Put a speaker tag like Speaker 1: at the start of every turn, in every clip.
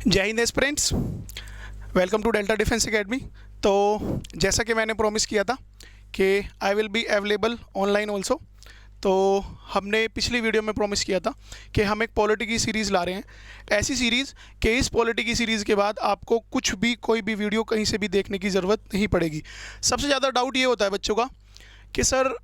Speaker 1: जय Hind friends, welcome to delta defence academy. तो जैसा कि मैंने प्रॉमिस किया था कि I will be available online also, तो हमने पिछली वीडियो में प्रॉमिस किया था कि हम एक पॉलिटी की सीरीज़ ला रहे हैं। ऐसी सीरीज़ कि इस पॉलिटी की सीरीज़ के बाद आपको कुछ भी कोई भी वीडियो कहीं से भी देखने की ज़रूरत नहीं पड़ेगी। सबसे ज़्यादा डाउट ये होता है बच्चों का कि सर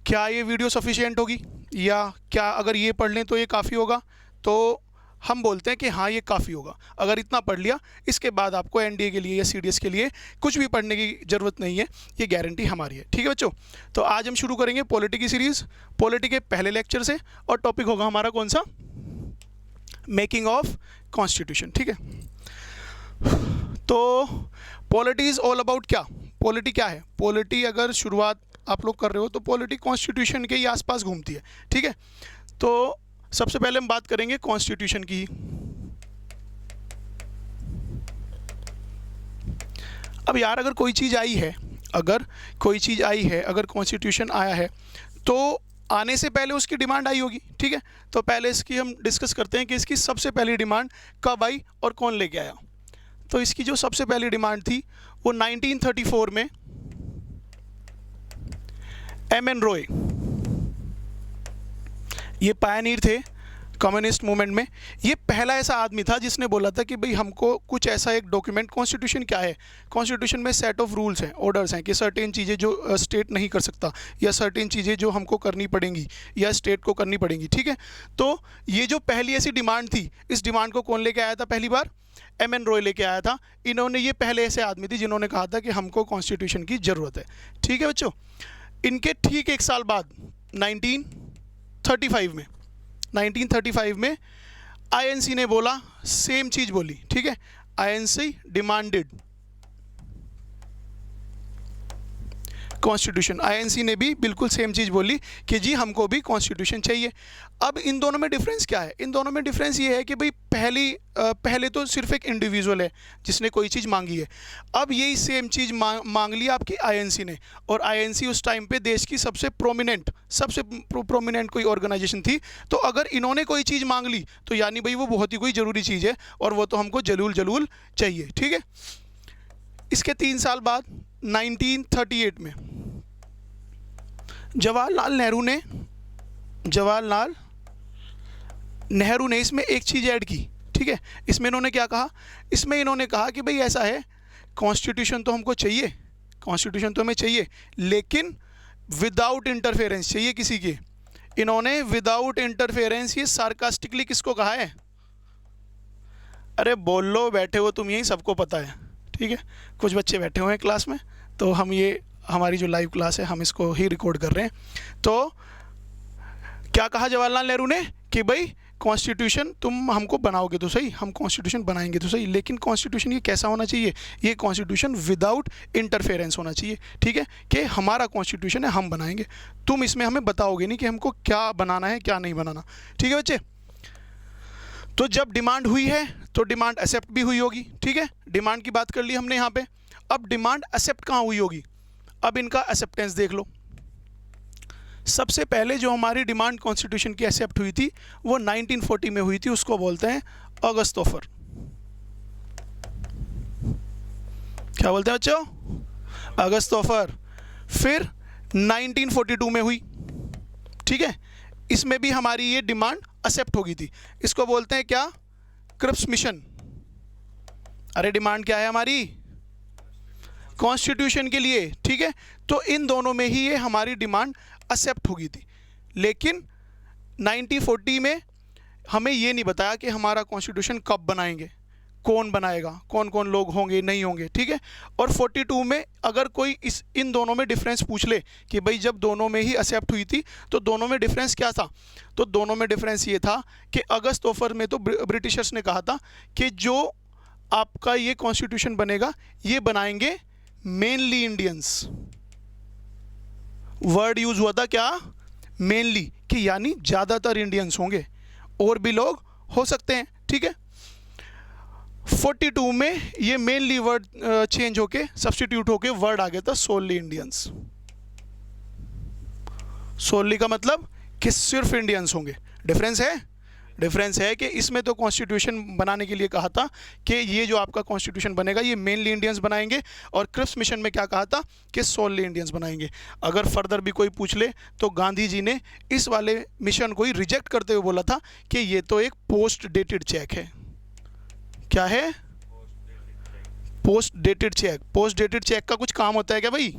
Speaker 1: क्या ये वीडियो सफिशिएंट होगी, या क्या अगर ये पढ़ लें तो ये काफ़ी होगा। तो हम बोलते हैं कि हाँ ये काफ़ी होगा। अगर इतना पढ़ लिया, इसके बाद आपको एनडीए के लिए या सीडीएस के लिए कुछ भी पढ़ने की ज़रूरत नहीं है, ये गारंटी हमारी है। ठीक है बच्चों, तो आज हम शुरू करेंगे पॉलिटी की सीरीज़, पॉलिटी के पहले लेक्चर से, और टॉपिक होगा हमारा कौन सा, मेकिंग ऑफ कॉन्स्टिट्यूशन। ठीक है, तो पॉलिटी इज़ ऑल अबाउट क्या, पॉलिटी क्या है। पॉलिटी अगर शुरुआत आप लोग कर रहे हो तो पॉलिटी कॉन्स्टिट्यूशन के ही आसपास घूमती है। ठीक है, तो सबसे पहले हम बात करेंगे कॉन्स्टिट्यूशन की। अब यार अगर कोई चीज़ आई है, अगर कॉन्स्टिट्यूशन आया है तो आने से पहले उसकी डिमांड आई होगी। ठीक है, तो पहले इसकी हम डिस्कस करते हैं कि इसकी सबसे पहली डिमांड कब आई और कौन लेके आया। तो इसकी जो सबसे पहली डिमांड थी वो 1934 में एम.एन. रॉय, ये पायनियर थे कम्युनिस्ट मूवमेंट में। ये पहला ऐसा आदमी था जिसने बोला था कि भाई हमको कुछ ऐसा एक डॉक्यूमेंट, कॉन्स्टिट्यूशन क्या है, कॉन्स्टिट्यूशन में सेट ऑफ रूल्स हैं, ऑर्डर्स हैं कि सर्टेन चीज़ें जो स्टेट नहीं कर सकता, या सर्टेन चीज़ें जो हमको करनी पड़ेंगी या स्टेट को करनी पड़ेंगी। ठीक है, तो ये जो पहली ऐसी डिमांड थी, इस डिमांड को कौन लेके आया था पहली बार, एम.एन. रॉय लेके आया था। इन्होंने, ये पहले ऐसे आदमी थे जिन्होंने कहा था कि हमको कॉन्स्टिट्यूशन की ज़रूरत है। ठीक है बच्चों, इनके ठीक एक साल बाद 1935 में आईएनसी ने बोला, सेम चीज़ बोली। ठीक है, आईएनसी डिमांडेड कॉन्स्टिट्यूशन, आईएनसी ने भी बिल्कुल सेम चीज़ बोली कि जी हमको भी कॉन्स्टिट्यूशन चाहिए। अब इन दोनों में डिफरेंस क्या है, इन दोनों में डिफरेंस ये है कि भाई पहले तो सिर्फ एक इंडिविजुअल है जिसने कोई चीज़ मांगी है। अब यही सेम चीज़ मांग ली आपकी आईएनसी ने, और आईएनसी उस टाइम पे देश की सबसे प्रोमिनेंट कोई ऑर्गेनाइजेशन थी। तो अगर इन्होंने कोई चीज़ मांग ली तो यानी भाई वो बहुत ही कोई ज़रूरी चीज़ है, और वो तो हमको जलूल चाहिए। ठीक है, इसके 3 साल बाद 1938 में जवाहरलाल नेहरू ने इसमें एक चीज़ ऐड की। ठीक है, इसमें इन्होंने क्या कहा, इसमें इन्होंने कहा कि भाई ऐसा है, कॉन्स्टिट्यूशन तो हमको चाहिए, कॉन्स्टिट्यूशन तो हमें चाहिए, लेकिन विदाउट इंटरफेरेंस चाहिए किसी के। इन्होंने विदाउट इंटरफेरेंस, ये सार्कास्टिकली किसको कहा है, अरे बोल लो, बैठे हो तुम यहीं, सबको पता है। ठीक है, कुछ बच्चे बैठे हुए हैं क्लास में, तो हम ये हमारी जो लाइव क्लास है हम इसको ही रिकॉर्ड कर रहे हैं। तो क्या कहा जवाहरलाल नेहरू ने कि भाई कॉन्स्टिट्यूशन तुम हमको बनाओगे तो सही, हम कॉन्स्टिट्यूशन बनाएंगे तो सही, लेकिन कॉन्स्टिट्यूशन ये कैसा होना चाहिए, ये कॉन्स्टिट्यूशन विदाउट इंटरफेरेंस होना चाहिए। ठीक है, कि हमारा कॉन्स्टिट्यूशन है, हम बनाएंगे, तुम इसमें हमें बताओगे नहीं कि हमको क्या बनाना है क्या नहीं बनाना। ठीक है बच्चे, तो जब डिमांड हुई है तो डिमांड एक्सेप्ट भी हुई होगी। ठीक है, डिमांड की बात कर ली हमने यहाँ पे। अब डिमांड एक्सेप्ट कहाँ हुई होगी, अब इनका एक्सेप्टेंस देख लो। सबसे पहले जो हमारी डिमांड कॉन्स्टिट्यूशन की एक्सेप्ट हुई थी वो 1940 में हुई थी, उसको बोलते हैं अगस्त ऑफर। क्या बोलते हैं बच्चों, अगस्त ऑफर। फिर 1942 में हुई। ठीक है, इसमें भी हमारी ये डिमांड एक्सेप्ट हो गई थी, इसको बोलते हैं क्या, क्रिप्स मिशन। अरे डिमांड क्या है हमारी, कॉन्स्टिट्यूशन के लिए। ठीक है, तो इन दोनों में ही ये हमारी डिमांड एक्सेप्ट हो गई थी। लेकिन 1940 में हमें ये नहीं बताया कि हमारा कॉन्स्टिट्यूशन कब बनाएंगे, कौन बनाएगा, कौन कौन लोग होंगे नहीं होंगे। ठीक है, और 42 में अगर कोई इन दोनों में डिफरेंस पूछ ले कि भाई जब दोनों में ही एक्सेप्ट हुई थी तो दोनों में डिफरेंस क्या था, तो दोनों में डिफरेंस ये था कि अगस्त ऑफर में तो ब्रिटिशर्स ने कहा था कि जो आपका ये कॉन्स्टिट्यूशन बनेगा ये बनाएंगे मेनली इंडियंस। वर्ड यूज हुआ था क्या, मेनली, कि यानी ज़्यादातर इंडियंस होंगे, और भी लोग हो सकते हैं। ठीक है, 42 में ये मेनली वर्ड चेंज होके, सब्स्टिट्यूट होके वर्ड आ गया था सोनली इंडियंस। सोनली का मतलब कि सिर्फ इंडियंस होंगे। डिफरेंस है, डिफरेंस है कि इसमें तो कॉन्स्टिट्यूशन बनाने के लिए कहा था कि ये जो आपका कॉन्स्टिट्यूशन बनेगा ये मेनली इंडियंस बनाएंगे, और क्रिप्स मिशन में क्या कहा था कि सोलली इंडियंस बनाएंगे। अगर फर्दर भी कोई पूछ ले तो गांधी जी ने इस वाले मिशन को ही रिजेक्ट करते हुए बोला था कि ये तो एक पोस्ट डेटेड चेक है। क्या है? Post dated cheque. Post dated cheque का कुछ काम होता है क्या भाई?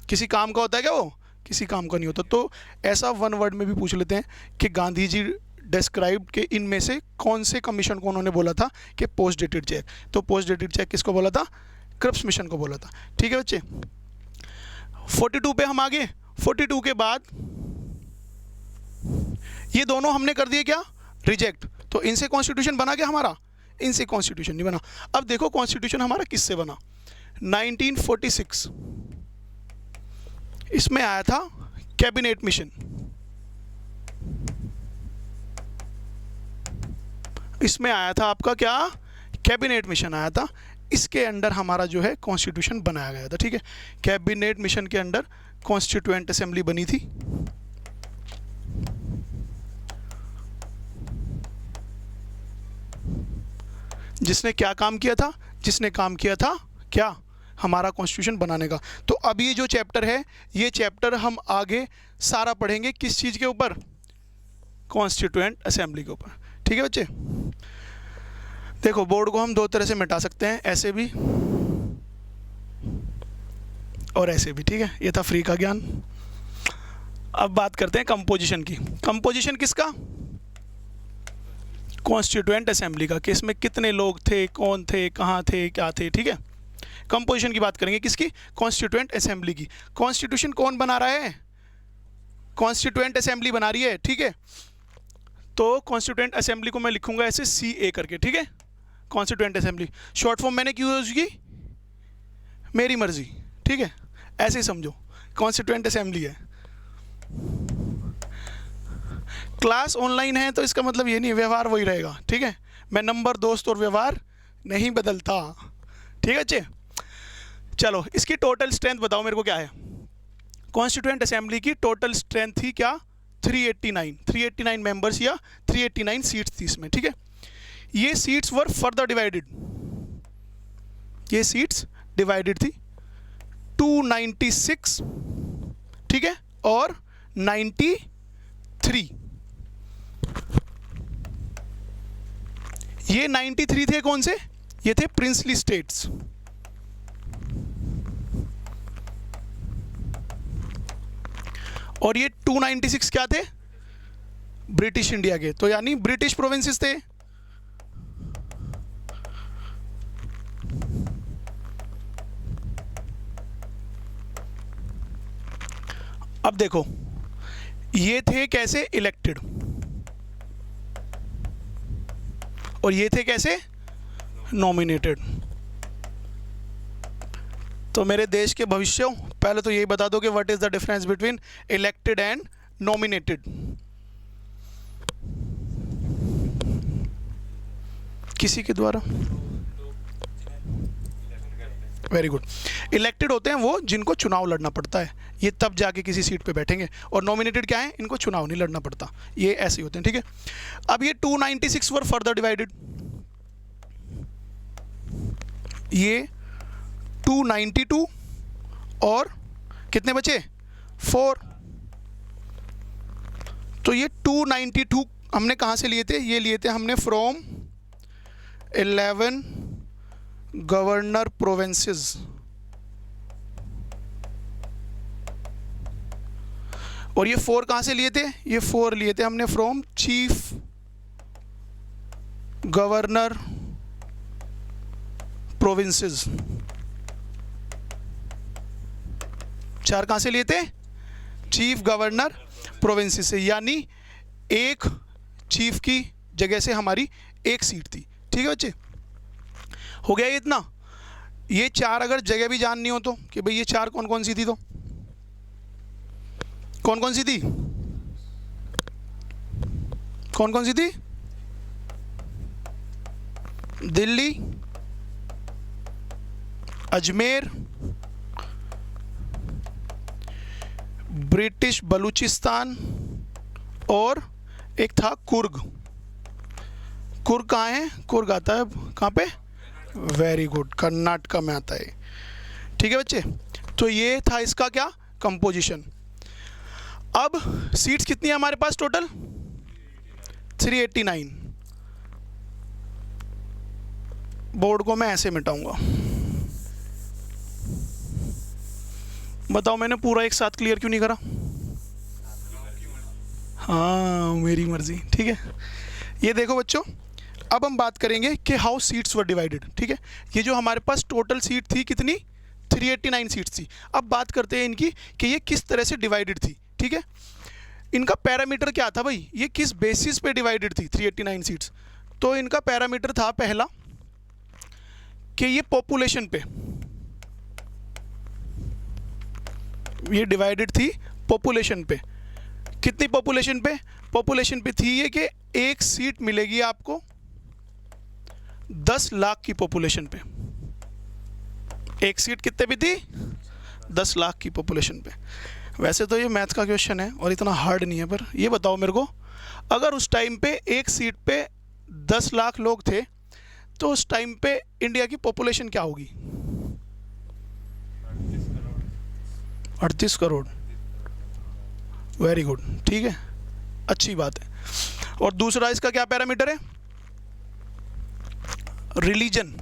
Speaker 1: किसी काम का होता है क्या वो? किसी काम का नहीं होता। तो ऐसा वन वर्ड में भी पूछ लेते हैं कि गांधी जी डिस्क्राइब के इनमें से कौन से कमीशन को उन्होंने बोला था कि पोस्ट डेटेड चेक। तो पोस्ट डेटेड चेक किसको बोला था? क्रिप्स मिशन को बोला था। ठीक है बच्चे, 42 पे हम आगे। 42 के बाद ये दोनों हमने कर दिए क्या? रिजेक्ट। तो इनसे कॉन्स्टिट्यूशन बना क्या हमारा? इनसे कॉन्स्टिट्यूशन नहीं बना। अब देखो कॉन्स्टिट्यूशन हमारा किससे बना? 1946 इसमें आया था कैबिनेट मिशन। इसमें आया था आपका क्या? कैबिनेट मिशन आया था। इसके अंडर हमारा जो है कॉन्स्टिट्यूशन बनाया गया था। ठीक है, कैबिनेट मिशन के अंडर कॉन्स्टिट्यूएंट असेंबली बनी थी। जिसने क्या काम किया था? जिसने काम किया था क्या? हमारा कॉन्स्टिट्यूशन बनाने का। तो अब ये जो चैप्टर है, ये चैप्टर हम आगे सारा पढ़ेंगे किस चीज़ के ऊपर? कॉन्स्टिट्यूएंट असेंबली के ऊपर। ठीक है बच्चे, देखो बोर्ड को हम दो तरह से मिटा सकते हैं, ऐसे भी और ऐसे भी। ठीक है, ये था फ्री का ज्ञान। अब बात करते हैं कंपोजिशन की। कंपोजिशन किसका? कॉन्स्टिट्यूएंट असेंबली का। कि इसमें कितने लोग थे, कौन थे, कहाँ थे, क्या थे। ठीक है, कंपोजिशन की बात करेंगे किसकी? कॉन्स्टिट्यूएंट असेंबली की। कॉन्स्टिट्यूशन कौन बना रहा है? कॉन्स्टिट्यूएंट असेंबली बना रही है। ठीक है, तो कॉन्स्टिट्यूएंट असेंबली को मैं लिखूंगा ऐसे CA करके। ठीक है, कॉन्स्टिट्यूएंट असेंबली शॉर्ट फॉर्म मैंने क्यों यूज की? मेरी मर्जी। ठीक है, ऐसे ही समझो, कॉन्स्टिट्यूएंट असेंबली है। क्लास ऑनलाइन है तो इसका मतलब ये नहीं व्यवहार वही रहेगा। ठीक है, मैं नंबर, दोस्त और व्यवहार नहीं बदलता। ठीक है बच्चे, चलो इसकी टोटल स्ट्रेंथ बताओ मेरे को क्या है? कॉन्स्टिट्यूएंट असेंबली की टोटल स्ट्रेंथ थी क्या? 389 मेंबर्स या 389 सीट्स थी इसमें। ठीक है, ये सीट्स वर फर्दर डिवाइडेड। ये सीट्स डिवाइडेड थी 296, ठीक है, और 93। ये 93 थे कौन से? ये थे प्रिंसली स्टेट्स। और ये 296 क्या थे? ब्रिटिश इंडिया के। तो यानी ब्रिटिश प्रोविंसेस थे। अब देखो ये थे कैसे? इलेक्टेड। और ये थे कैसे? नॉमिनेटेड। तो मेरे देश के भविष्य, पहले तो यही बता दो कि what is the difference between elected and nominated. किसी के द्वारा? Very good. इलेक्टेड होते हैं वो जिनको चुनाव लड़ना पड़ता है, ये तब जाके किसी सीट पे बैठेंगे। और नॉमिनेटेड क्या है? इनको चुनाव नहीं लड़ना पड़ता, ये ऐसे ही होते हैं। ठीक है, अब ये 296 वर फर्दर डिवाइडेड। ये 292 और कितने बचे? 4। तो ये 292 हमने कहाँ से लिए थे? ये लिए थे हमने फ्रॉम 11 गवर्नर प्रोविंसेस। और ये 4 कहाँ से लिए थे? ये 4 लिए थे हमने फ्रॉम चीफ गवर्नर प्रोविंसेस। 4 कहाँ से लिए थे? चीफ गवर्नर प्रोविंसेस से। यानी एक चीफ की जगह से हमारी एक सीट थी। ठीक है बच्चे, हो गया ये इतना। ये 4 अगर जगह भी जाननी हो तो कि भाई ये 4 कौन कौन सी थी, तो कौन कौन सी थी? कौन कौन सी थी? दिल्ली, अजमेर, ब्रिटिश बलूचिस्तान और एक था कुर्ग। कुर्ग कहाँ है? कुर्ग आता है कहाँ पे? वेरी गुड, कर्नाटका में आता है। ठीक है बच्चे, तो ये था इसका क्या, कंपोजिशन। अब सीट्स कितनी है हमारे पास टोटल? 389। बोर्ड को मैं ऐसे मिटाऊंगा। बताओ मैंने पूरा एक साथ क्लियर क्यों नहीं करा? हाँ, मेरी मर्जी। ठीक है, ये देखो बच्चों, अब हम बात करेंगे कि हाउ सीट्स वर डिवाइडेड। ठीक है, ये जो हमारे पास टोटल सीट थी कितनी? 389 सीट्स थी। अब बात करते हैं इनकी कि ये किस तरह से डिवाइडेड थी। ठीक है, इनका पैरामीटर क्या था भाई, ये किस बेसिस पे डिवाइडेड थी 389 सीट्स? तो इनका पैरामीटर था पहला कि ये पॉपुलेशन पे, ये डिवाइडेड थी पॉपुलेशन पे। कितनी पॉपुलेशन पे? पॉपुलेशन पे थी ये कि एक सीट मिलेगी आपको 10 लाख की पॉपुलेशन पे। एक सीट कितने पे थी? 10 लाख की पॉपुलेशन पे। वैसे तो ये मैथ का क्वेश्चन है और इतना हार्ड नहीं है, पर ये बताओ मेरे को, अगर उस टाइम पे एक सीट पे 10 लाख लोग थे तो उस टाइम पे इंडिया की पॉपुलेशन क्या होगी? 38 करोड़। वेरी गुड, ठीक है, अच्छी बात है। और दूसरा इसका क्या पैरामीटर है? रिलीजन।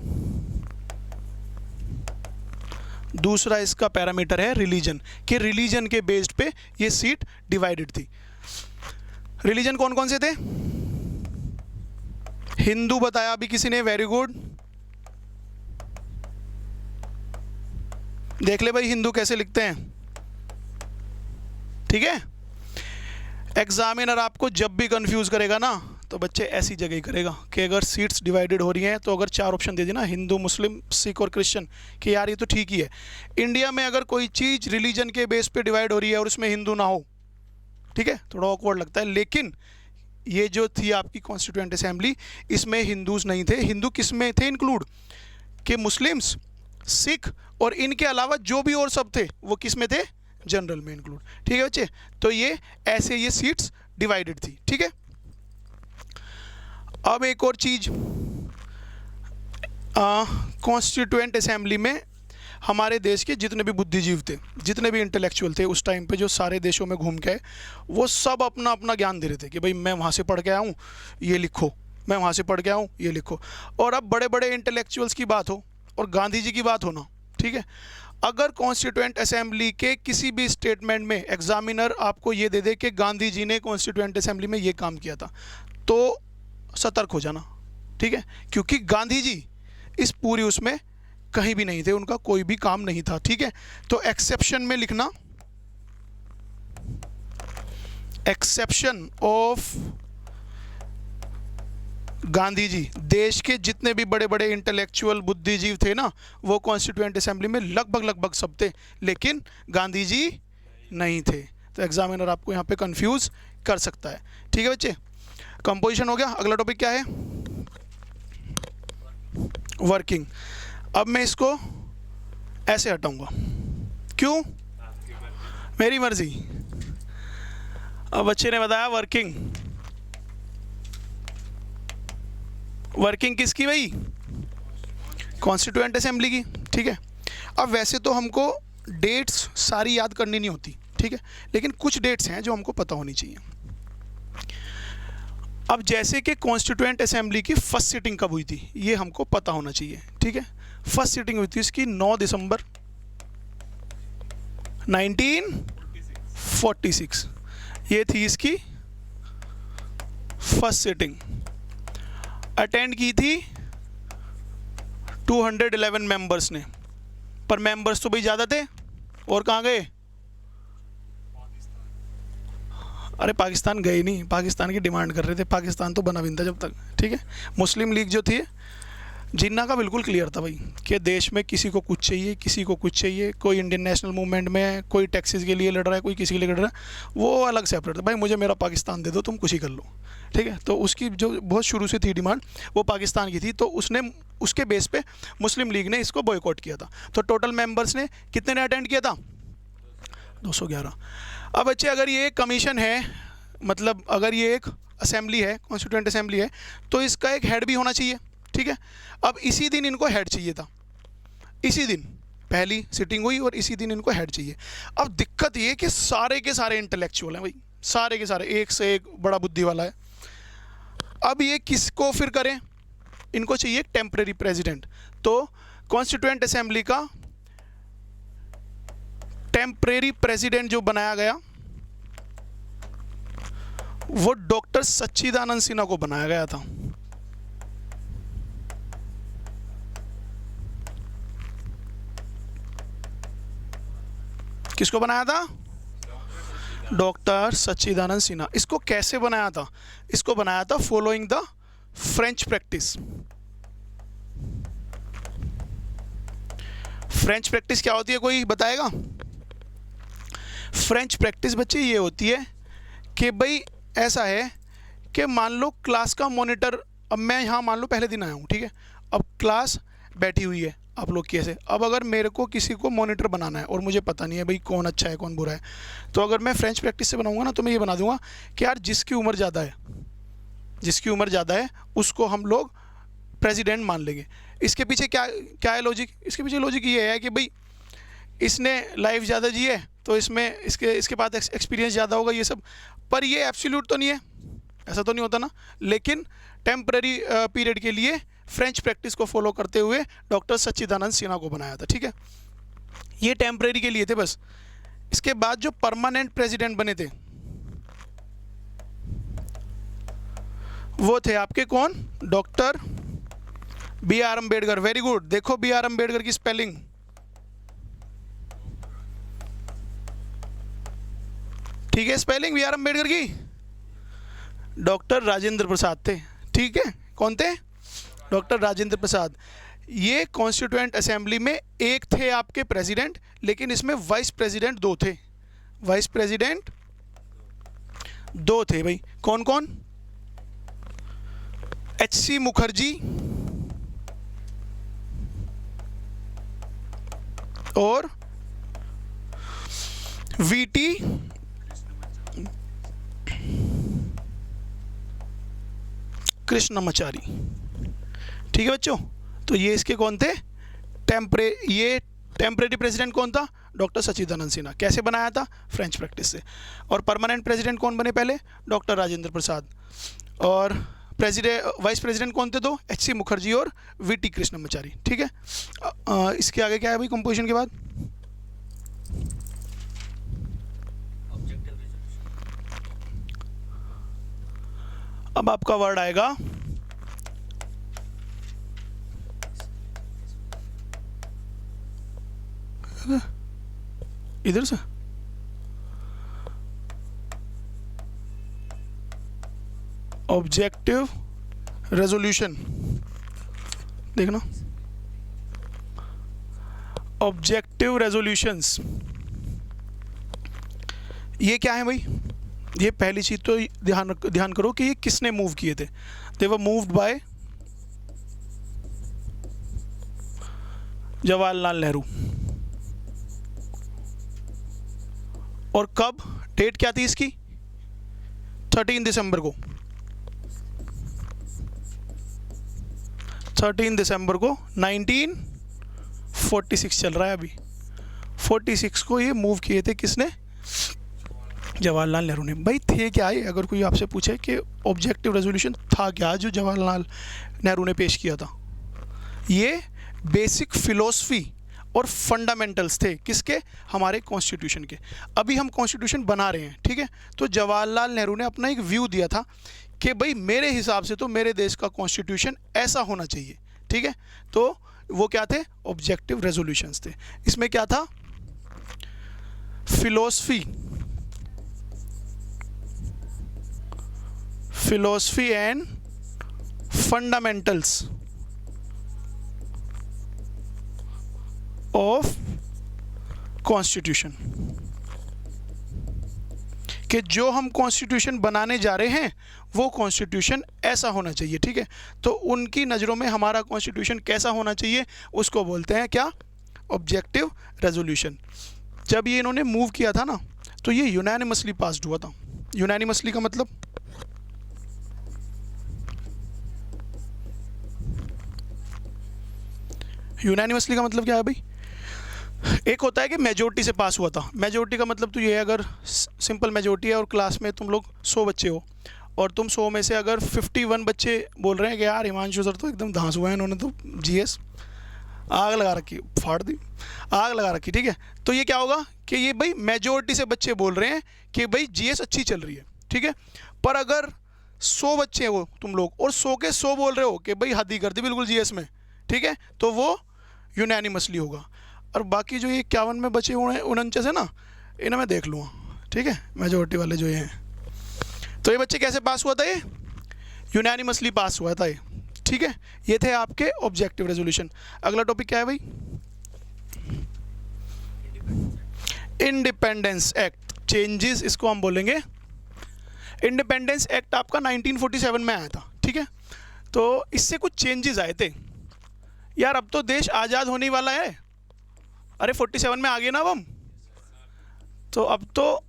Speaker 1: दूसरा इसका पैरामीटर है रिलीजन, कि रिलीजन के बेस्ड पे ये सीट डिवाइडेड थी। रिलीजन कौन कौन से थे? हिंदू बताया अभी किसी ने, वेरी गुड। देख ले भाई हिंदू कैसे लिखते हैं। ठीक है, एग्जामिनर आपको जब भी कंफ्यूज करेगा ना तो बच्चे ऐसी जगह ही करेगा कि अगर सीट्स डिवाइडेड हो रही हैं तो अगर 4 ऑप्शन दे दिए ना, हिंदू, मुस्लिम, सिख और क्रिश्चियन, कि यार ये तो ठीक ही है। इंडिया में अगर कोई चीज़ रिलीजन के बेस पे डिवाइड हो रही है और उसमें हिंदू ना हो, ठीक है, थोड़ा ऑकवर्ड लगता है। लेकिन ये जो थी आपकी कॉन्स्टिट्यूएंट असेंबली, इसमें हिंदूज नहीं थे। हिंदू किस में थे इंक्लूड? कि मुस्लिम्स, सिख और इनके अलावा जो भी और सब थे वो किस में थे? जनरल में इंक्लूड। ठीक है बच्चे, तो ये ऐसे ये सीट्स डिवाइडेड थी। ठीक है, अब एक और चीज़, कॉन्स्टिट्यूएंट असेंबली में हमारे देश के जितने भी बुद्धिजीव थे, जितने भी इंटेलेक्चुअल थे उस टाइम पे, जो सारे देशों में घूम के आए, वो सब अपना अपना ज्ञान दे रहे थे कि भाई मैं वहाँ से पढ़ के आया हूँ, ये लिखो, मैं वहाँ से पढ़ के आया हूँ, ये लिखो। और अब बड़े बड़े इंटेलेक्चुअल्स की बात हो और गांधी जी की बात हो ना, ठीक है, अगर कॉन्स्टिट्यूएंट असेंबली के किसी भी स्टेटमेंट में एग्जामिनर आपको ये दे दे कि गांधी जी ने कॉन्स्टिट्यूएंट असेंबली में ये काम किया था, तो सतर्क हो जाना। ठीक है, क्योंकि गांधी जी इस पूरी उसमें कहीं भी नहीं थे, उनका कोई भी काम नहीं था। ठीक है, तो एक्सेप्शन में लिखना, एक्सेप्शन ऑफ गांधी जी, देश के जितने भी बड़े बड़े इंटेलेक्चुअल बुद्धिजीव थे ना, वो कॉन्स्टिट्यूएंट असेंबली में लगभग सब थे, लेकिन गांधी जी नहीं थे। तो एग्जामिनर आपको यहाँ पे कंफ्यूज कर सकता है। ठीक है बच्चे, कंपोजिशन हो गया। अगला टॉपिक क्या है? वर्किंग। अब मैं इसको ऐसे हटाऊंगा, क्यों? मेरी मर्जी। अब बच्चे ने बताया वर्किंग। वर्किंग किसकी भाई? कॉन्स्टिट्यूएंट असेंबली की। ठीक है, अब वैसे तो हमको डेट्स सारी याद करनी नहीं होती, ठीक है, लेकिन कुछ डेट्स हैं जो हमको पता होनी चाहिए। अब जैसे कि कॉन्स्टिट्यूएंट असेंबली की फर्स्ट सीटिंग कब हुई थी, ये हमको पता होना चाहिए। ठीक है, फर्स्ट सीटिंग हुई थी इसकी 9 दिसंबर 1946, ये थी इसकी फर्स्ट सीटिंग। अटेंड की थी 211 मेंबर्स ने, पर मेंबर्स तो भाई ज़्यादा थे, और कहाँ गए? अरे पाकिस्तान गए नहीं, पाकिस्तान की डिमांड कर रहे थे, पाकिस्तान तो बना भी नहीं था जब तक। ठीक है, मुस्लिम लीग जो थी, जिन्ना का बिल्कुल क्लियर था भाई कि देश में किसी को कुछ चाहिए, किसी को कुछ चाहिए, कोई इंडियन नेशनल मूवमेंट में है, कोई टैक्सेस के लिए लड़ रहा है, कोई किसी के लिए लड़ रहा है, वो अलग सेपरेट था। भाई मुझे मेरा पाकिस्तान दे दो, तुम कुछ ही कर लो। ठीक है, तो उसकी जो बहुत शुरू से थी डिमांड वो पाकिस्तान की थी, तो उसने उसके बेस पे मुस्लिम लीग ने इसको बॉयकॉट किया था। तो टोटल मेंबर्स ने कितने ने अटेंड किया था? 211। अब बच्चे अगर ये एक कमीशन है, मतलब अगर ये एक असेंबली है, कॉन्स्टिट्यूएंट असेंबली है, तो इसका एक हेड भी होना चाहिए, ठीक है। अब इसी दिन इनको हेड चाहिए था, इसी दिन पहली सिटिंग हुई और इसी दिन इनको हेड चाहिए। अब दिक्कत ये कि सारे के सारे इंटेलेक्चुअल हैं भाई, सारे के सारे, एक से एक बड़ा बुद्धि वाला है। अब ये किसको फिर करें, इनको चाहिए टेम्परेरी प्रेसिडेंट। तो कॉन्स्टिट्यूएंट असेंबली का टेम्परेरी प्रेसिडेंट जो बनाया गया वो डॉक्टर सच्चिदानंद सिन्हा को बनाया गया था। किसको बनाया था? डॉक्टर सच्चिदानंद सिन्हा। इसको कैसे बनाया था? इसको बनाया था following the French practice. French practice क्या होती है, कोई बताएगा? फ्रेंच प्रैक्टिस बच्चे ये होती है कि भाई ऐसा है कि मान लो क्लास का मॉनिटर, अब मैं यहाँ मान लो पहले दिन आया हूँ, ठीक है, अब क्लास बैठी हुई है आप लोग कैसे, अब अगर मेरे को किसी को मॉनिटर बनाना है और मुझे पता नहीं है भाई कौन अच्छा है कौन बुरा है, तो अगर मैं फ्रेंच प्रैक्टिस से बनाऊंगा ना, तो मैं ये बना दूंगा कि यार जिसकी उम्र ज़्यादा है, जिसकी उम्र ज़्यादा है उसको हम लोग प्रेसिडेंट मान लेंगे। इसके पीछे क्या क्या है लॉजिक? इसके पीछे लॉजिक ये है कि भाई इसने लाइफ ज़्यादा जी है तो इसमें इसके पास एक्सपीरियंस ज़्यादा होगा, ये सब। पर ये एब्सोल्यूट तो नहीं है, ऐसा तो नहीं होता ना। लेकिन टेम्पररी पीरियड के लिए फ्रेंच प्रैक्टिस को फॉलो करते हुए डॉक्टर सच्चिदानंद सिन्हा को बनाया था, ठीक है। ये टेम्पररी के लिए थे बस। इसके बाद जो परमानेंट प्रेसिडेंट बने थे वो थे आपके कौन? Doctor B R Ambedkar. Very good. देखो बी आर अम्बेडकर की स्पेलिंग, ठीक है, स्पेलिंग बी आर अम्बेडकर की। डॉक्टर राजेंद्र प्रसाद थे, ठीक है। कौन थे? डॉक्टर राजेंद्र प्रसाद। ये कॉन्स्टिट्यूएंट असेंबली में एक थे आपके प्रेसिडेंट, लेकिन इसमें वाइस प्रेसिडेंट दो थे। वाइस प्रेसिडेंट दो थे भाई। कौन कौन? एच.सी. मुखर्जी और वी.टी. कृष्णमाचारी, ठीक है बच्चों। तो ये इसके कौन थे? ये टेम्परेरी प्रेसिडेंट कौन था? डॉक्टर सच्चिदानंद सिन्हा। कैसे बनाया था? फ्रेंच प्रैक्टिस से। और परमानेंट प्रेसिडेंट कौन बने पहले? डॉक्टर राजेंद्र प्रसाद। और वाइस प्रेसिडेंट कौन थे? दो, एच.सी. मुखर्जी और वी.टी. कृष्णमाचारी, ठीक है। इसके आगे क्या है भाई कंपोजिशन के बाद? अब आपका वर्ड आएगा इधर से, ऑब्जेक्टिव रेजोल्यूशन। देखना, ऑब्जेक्टिव रेजोल्यूशंस ये क्या है भाई? ये पहली चीज तो ध्यान करो कि ये किसने मूव किए थे। दे वर मूव्ड बाय जवाहरलाल नेहरू। और कब? डेट क्या थी इसकी? 13 दिसंबर को। 13 दिसंबर को 1946 चल रहा है अभी। 46 को ये मूव किए थे किसने? जवाहरलाल नेहरू ने। भाई थे क्या ये? अगर कोई आपसे पूछे कि ऑब्जेक्टिव रेजोल्यूशन था क्या जो जवाहरलाल नेहरू ने पेश किया था, ये बेसिक फिलॉसफी और फंडामेंटल्स थे किसके? हमारे कॉन्स्टिट्यूशन के। अभी हम कॉन्स्टिट्यूशन बना रहे हैं, ठीक है। तो जवाहरलाल नेहरू ने अपना एक व्यू दिया था कि भाई मेरे हिसाब से तो मेरे देश का कॉन्स्टिट्यूशन ऐसा होना चाहिए, ठीक है। तो वो क्या थे? ऑब्जेक्टिव रेजोल्यूशंस थे। इसमें क्या था? Philosophy and fundamentals of constitution, कि जो हम कॉन्स्टिट्यूशन बनाने जा रहे हैं वो कॉन्स्टिट्यूशन ऐसा होना चाहिए, ठीक है। तो उनकी नज़रों में हमारा कॉन्स्टिट्यूशन कैसा होना चाहिए उसको बोलते हैं क्या? Objective resolution. जब ये इन्होंने मूव किया था ना, तो ये यूनानिमसली पास्ड हुआ था। यूनानिमसली का मतलब यूनानिमसली का मतलब क्या है भाई? एक होता है कि मेजोरिटी से पास हुआ था। मेजोरिटी का मतलब तो ये है, अगर सिंपल मेजोरिटी है और क्लास में तुम लोग 100 बच्चे हो और तुम 100 में से अगर 51 बच्चे बोल रहे हैं कि यार हिमांशु सर तो एकदम धांस हुआ है, इन्होंने तो जीएस आग लगा रखी, फाड़ दी, आग लगा रखी, ठीक है, तो ये क्या होगा कि ये भाई मेजोरिटी से बच्चे बोल रहे हैं कि भाई जीएस अच्छी चल रही है, ठीक है। पर अगर 100 बच्चे हो तुम लोग और 100 के 100 बोल रहे हो कि भाई हद ही कर दी बिल्कुल जीएस में, ठीक है, तो वो यूनानिमसली होगा। और बाकी जो ये 51 में बचे हुए हैं 49 है ना, इन्हें मैं देख लूँगा, ठीक है, मेजोरिटी वाले जो ये हैं। तो ये बच्चे कैसे पास हुआ था? ये यूनानिमसली पास हुआ था ये, ठीक है। ये थे आपके ऑब्जेक्टिव रेजोल्यूशन। अगला टॉपिक क्या है भाई? इंडिपेंडेंस एक्ट चेंजेस, इसको हम बोलेंगे। इंडिपेंडेंस एक्ट आपका 1947 में आया था, ठीक है। तो इससे कुछ चेंजेस आए थे यार। अब तो देश आज़ाद होने वाला है। अरे 47 में आ गए ना अब हम, तो अब तो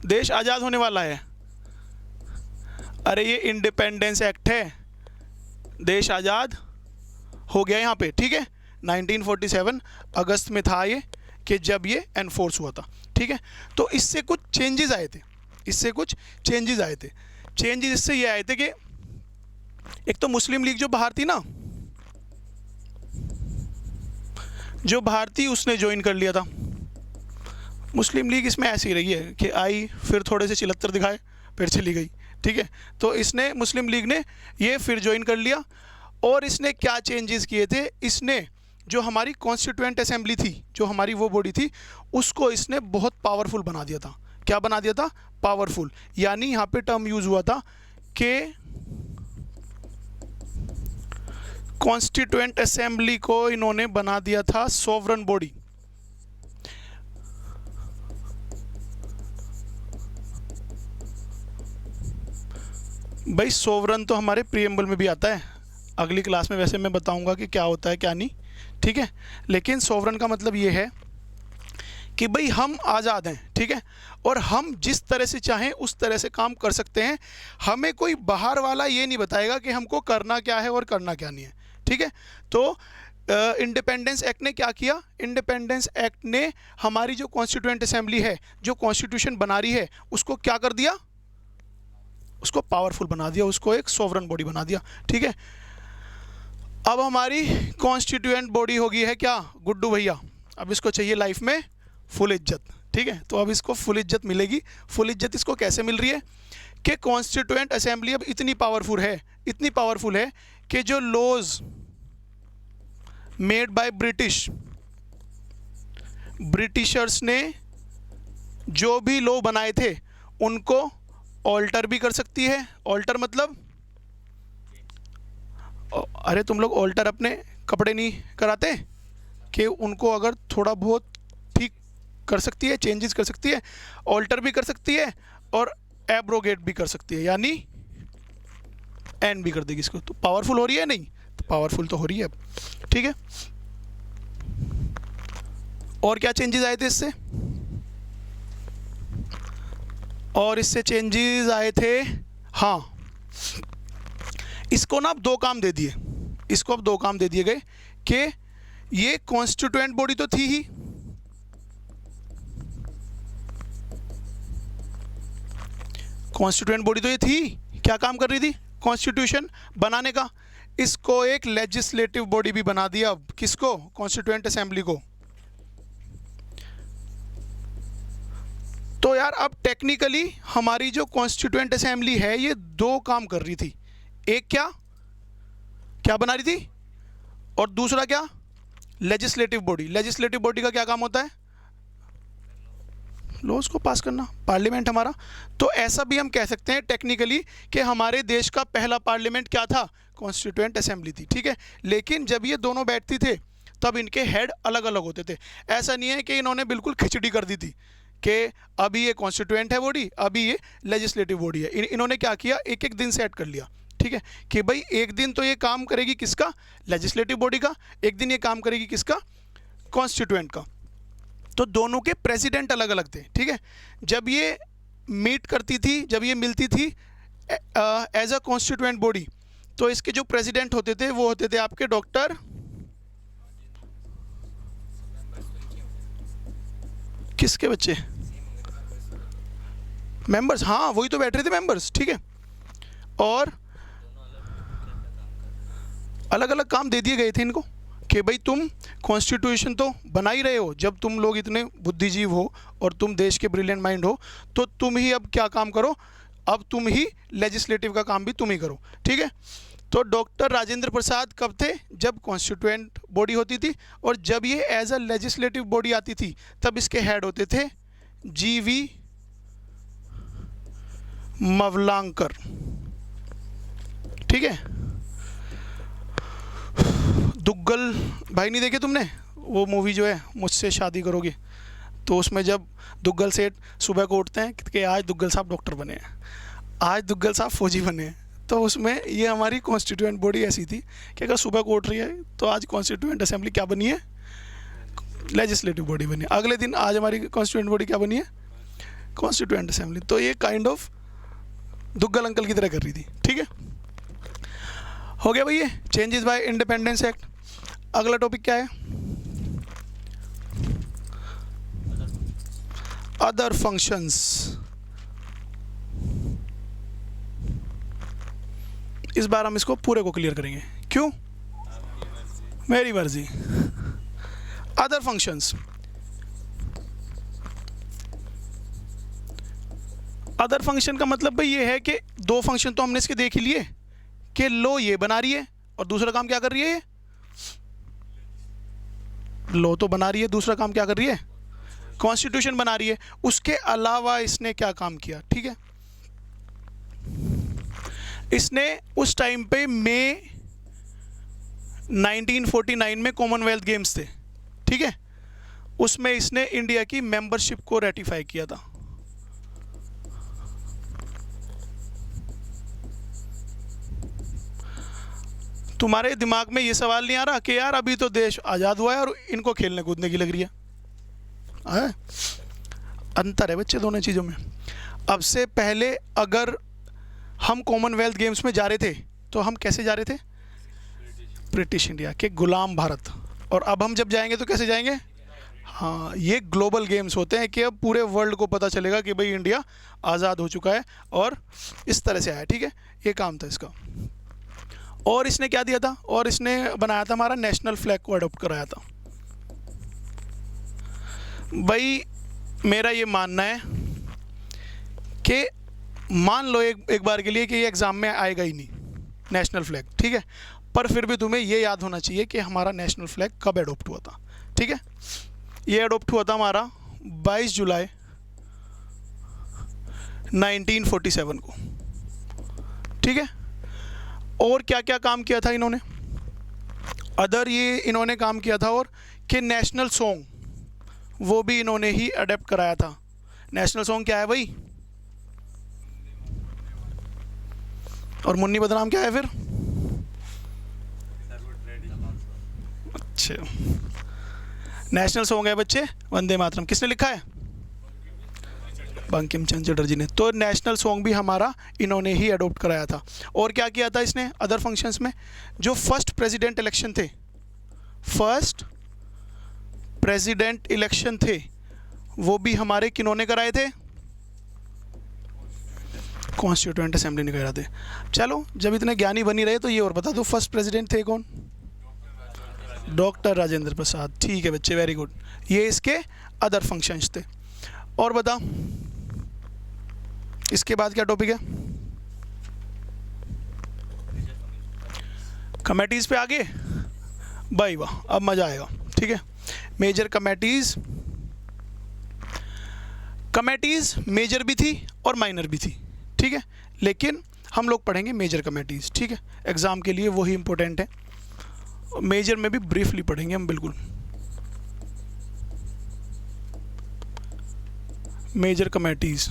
Speaker 1: देश आज़ाद होने वाला है। अरे ये इंडिपेंडेंस एक्ट है, देश आज़ाद हो गया यहाँ पे, ठीक है। 1947 अगस्त में था ये, कि जब ये एनफोर्स हुआ था, ठीक है। तो इससे कुछ चेंजेस आए थे, इससे कुछ चेंजेस आए थे। चेंजेस इससे ये आए थे कि एक तो मुस्लिम लीग जो बाहर थी ना, जो बाहर थी उसने ज्वाइन कर लिया था। मुस्लिम लीग इसमें ऐसी रही है कि आई, फिर थोड़े से चिलत्तर दिखाए, फिर चली गई, ठीक है। तो इसने, मुस्लिम लीग ने ये फिर ज्वाइन कर लिया। और इसने क्या चेंजेस किए थे? इसने जो हमारी कॉन्स्टिट्यूएंट असेंबली थी, जो हमारी वो बॉडी थी, उसको इसने बहुत पावरफुल बना दिया था। क्या बना दिया था? पावरफुल। यानी यहाँ पे टर्म यूज़ हुआ था कि कॉन्स्टिट्यूएंट असेंबली को इन्होंने बना दिया था सोवरन बॉडी। भाई सोवरन तो हमारे प्रीएम्बल में भी आता है, अगली क्लास में वैसे मैं बताऊंगा कि क्या होता है क्या नहीं, ठीक है। लेकिन सोवरन का मतलब ये है कि भाई हम आज़ाद हैं, ठीक है, और हम जिस तरह से चाहें उस तरह से काम कर सकते हैं। हमें कोई बाहर वाला ये नहीं बताएगा कि हमको करना क्या है और करना क्या नहीं है, ठीक है। तो इंडिपेंडेंस एक्ट ने क्या किया? इंडिपेंडेंस एक्ट ने हमारी जो कॉन्स्टिट्यूएंट असेंबली है, जो कॉन्स्टिट्यूशन बना रही है, उसको क्या कर दिया? उसको पावरफुल बना दिया, उसको एक सोवरन बॉडी बना दिया, ठीक है। अब हमारी कॉन्स्टिट्यूएंट बॉडी होगी है क्या? गुड्डू भैया, अब इसको चाहिए लाइफ में फुल इज्जत, ठीक है। तो अब इसको फुल इज्जत मिलेगी। फुल इज्जत इसको कैसे मिल रही है? कि कॉन्स्टिट्यूएंट असेंबली अब इतनी पावरफुल है, इतनी पावरफुल है कि जो लॉज मेड बाय ब्रिटिशर्स ने जो भी लॉ बनाए थे उनको ऑल्टर भी कर सकती है। ऑल्टर मतलब, अरे तुम लोग ऑल्टर अपने कपड़े नहीं कराते कि उनको अगर थोड़ा बहुत ठीक कर सकती है, चेंजेस कर सकती है, ऑल्टर भी कर सकती है और एब्रोगेट भी कर सकती है, यानी एंड भी कर देगी इसको। तो पावरफुल हो रही है नहीं? तो पावरफुल तो हो रही है अब, ठीक है। और क्या चेंजेस आए थे इससे? और इससे चेंजेस आए थे, हाँ, इसको ना अब दो काम दे दिए, इसको अब दो काम दे दिए गए कि ये कॉन्स्टिट्यूएंट बॉडी तो थी ही, कॉन्स्टिट्यूएंट बॉडी तो ये थी, क्या काम कर रही थी? कॉन्स्टिट्यूशन बनाने का। इसको एक लेजिस्लेटिव बॉडी भी बना दिया। अब किसको? कॉन्स्टिट्यूएंट असेंबली को। तो यार अब टेक्निकली हमारी जो कॉन्स्टिट्यूएंट असेंबली है ये दो काम कर रही थी। एक क्या क्या बना रही थी, और दूसरा क्या? Legislative body. लेजिस्लेटिव बॉडी का क्या काम होता है? लॉज को पास करना, पार्लियामेंट हमारा। तो ऐसा भी हम कह सकते हैं टेक्निकली कि हमारे देश का पहला पार्लियामेंट क्या था? कॉन्स्टिट्यूएंट असेंबली थी, ठीक है। लेकिन जब ये दोनों बैठती थे तब इनके हेड अलग अलग होते थे। ऐसा नहीं है कि इन्होंने बिल्कुल खिचड़ी कर दी थी कि अभी ये कॉन्स्टिट्यूएंट है बॉडी, अभी ये लेजिस्लेटिव बॉडी है। इन्होंने क्या किया? एक एक दिन सेट कर लिया, ठीक है, कि भाई एक दिन तो ये काम करेगी किसका? लेजिस्लेटिव बॉडी का। एक दिन ये काम करेगी किसका? कॉन्स्टिट्यूएंट का। तो दोनों के प्रेसिडेंट अलग अलग थे, ठीक है। जब ये मीट करती थी, जब ये मिलती थी एज अ कॉन्स्टिट्यूएंट बॉडी, तो इसके जो प्रेसिडेंट होते थे वो होते थे आपके डॉक्टर किसके बच्चे? मेंबर्स, हाँ वही तो बैठ रहे थे मेंबर्स, ठीक है। और अलग अलग काम दे दिए गए थे इनको कि भाई तुम कॉन्स्टिट्यूशन तो बना ही रहे हो, जब तुम लोग इतने बुद्धिजीव हो और तुम देश के ब्रिलियंट माइंड हो, तो तुम ही अब क्या काम करो, अब तुम ही लेजिस्लेटिव का काम भी तुम ही करो, ठीक है। तो डॉक्टर राजेंद्र प्रसाद कब थे? जब कॉन्स्टिट्यूएंट बॉडी होती थी, और जब ये एज अ लेजिस्लेटिव बॉडी आती थी तब इसके हेड होते थे GV मवलांकर, ठीक है। दुग्गल भाई नहीं देखे तुमने वो मूवी जो है मुझसे शादी करोगे, तो उसमें जब दुग्गल सेठ सुबह को उठते हैं कि आज दुग्गल साहब डॉक्टर बने हैं, आज दुग्गल साहब फौजी बने हैं, तो उसमें ये हमारी कॉन्स्टिट्यूएंट बॉडी ऐसी थी कि अगर सुबह को उठ रही है तो आज कॉन्स्टिट्यूएंट असेंबली क्या बनी है? लेजिस्लेटिव बॉडी बनी है। अगले दिन आज हमारी कॉन्स्टिट्यूएंट बॉडी क्या बनी है? Constituent assembly. तो ये काइंड ऑफ दुग्गल अंकल की तरह कर रही थी, ठीक है। हो गया भाई ये चेंजेस बाय इंडिपेंडेंस एक्ट। अगला टॉपिक क्या है? Other functions. इस बार हम इसको पूरे को क्लियर करेंगे। क्यों? मेरी मर्जी। अदर फंक्शंस, अदर फंक्शन का मतलब भाई ये है कि दो फंक्शन तो हमने इसके देख ही लिए कि लो ये बना रही है और दूसरा काम क्या कर रही है? लो तो बना रही है, दूसरा काम क्या कर रही है? कॉन्स्टिट्यूशन बना रही है। उसके अलावा इसने क्या काम किया? ठीक है, इसने उस टाइम पे मई 1949 में कॉमनवेल्थ गेम्स थे, ठीक है, उसमें इसने इंडिया की मेंबरशिप को रेटिफाई किया था। तुम्हारे दिमाग में ये सवाल नहीं आ रहा कि यार अभी तो देश आज़ाद हुआ है और इनको खेलने कूदने की लग रही है? अंतर है बच्चे दोनों चीज़ों में। अब से पहले अगर हम कॉमनवेल्थ गेम्स में जा रहे थे तो हम कैसे जा रहे थे? ब्रिटिश इंडिया के गुलाम भारत। और अब हम जब जाएंगे तो कैसे जाएंगे? हाँ, ये ग्लोबल गेम्स होते हैं कि अब पूरे वर्ल्ड को पता चलेगा कि भाई इंडिया आज़ाद हो चुका है और इस तरह से आया, ठीक है। ये काम था इसका। और इसने क्या दिया था? और इसने बनाया था हमारा नेशनल फ्लैग को अडॉप्ट कराया था। भाई मेरा ये मानना है कि मान लो एक बार के लिए कि ये एग्ज़ाम में आएगा ही नहीं नेशनल फ्लैग, ठीक है, पर फिर भी तुम्हें ये याद होना चाहिए कि हमारा नेशनल फ्लैग कब अडॉप्ट हुआ था, ठीक है। ये अडॉप्ट हुआ था हमारा 22 जुलाई 1947 को, ठीक है। और क्या क्या काम किया था इन्होंने? अदर ये इन्होंने काम किया था और कि नेशनल सॉन्ग वो भी इन्होंने ही अडेप्ट कराया था। नेशनल सॉन्ग क्या है भाई? और मुन्नी बदनाम क्या है फिर? अच्छा, नेशनल सॉन्ग है बच्चे वंदे मातरम। किसने लिखा है? बंकिम चंद्र चटर्जी ने। तो नेशनल सॉन्ग भी हमारा इन्होंने ही अडॉप्ट कराया था। और क्या किया था इसने अदर फंक्शंस में? जो फर्स्ट प्रेसिडेंट इलेक्शन थे, फर्स्ट प्रेसिडेंट इलेक्शन थे, वो भी हमारे किन्होंने कराए थे? कॉन्स्टिट्यूएंट असेंबली ने कराए थे। चलो जब इतने ज्ञानी बनी रहे तो ये और बता दो, फर्स्ट प्रेसिडेंट थे कौन? डॉक्टर राजेंद्र प्रसाद। ठीक है बच्चे, वेरी गुड। ये इसके अदर फंक्शंस थे। और बता इसके बाद क्या टॉपिक है? कमेटीज पे आगे भाई वाह, अब मजा आएगा, ठीक है। मेजर कमेटीज, कमेटीज मेजर भी थी और माइनर भी थी, ठीक है, लेकिन हम लोग पढ़ेंगे मेजर कमेटीज, ठीक है। एग्जाम के लिए वही इंपॉर्टेंट है। मेजर में भी ब्रीफली पढ़ेंगे हम, बिल्कुल। मेजर कमेटीज,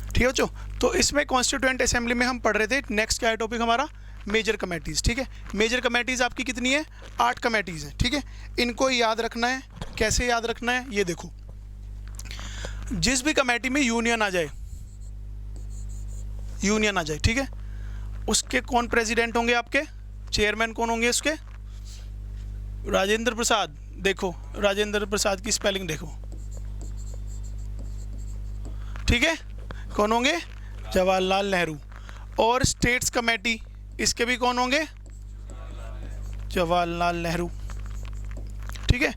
Speaker 1: ठीक है बच्चों। तो इसमें कॉन्स्टिट्यूएंट असेंबली में हम पढ़ रहे थे। नेक्स्ट क्या है टॉपिक हमारा? मेजर कमेटीज, ठीक है। मेजर कमेटीज आपकी कितनी है? 8 कमेटीज हैं, ठीक है। इनको याद रखना है। कैसे याद रखना है? ये देखो, जिस भी कमेटी में यूनियन आ जाए, यूनियन आ जाए, ठीक है, उसके कौन प्रेसिडेंट होंगे? आपके चेयरमैन कौन होंगे उसके? राजेंद्र प्रसाद। देखो राजेंद्र प्रसाद की स्पेलिंग देखो, ठीक है, कौन होंगे, जवाहरलाल नेहरू। और स्टेट्स कमेटी, इसके भी कौन होंगे, जवाहरलाल नेहरू, ठीक है।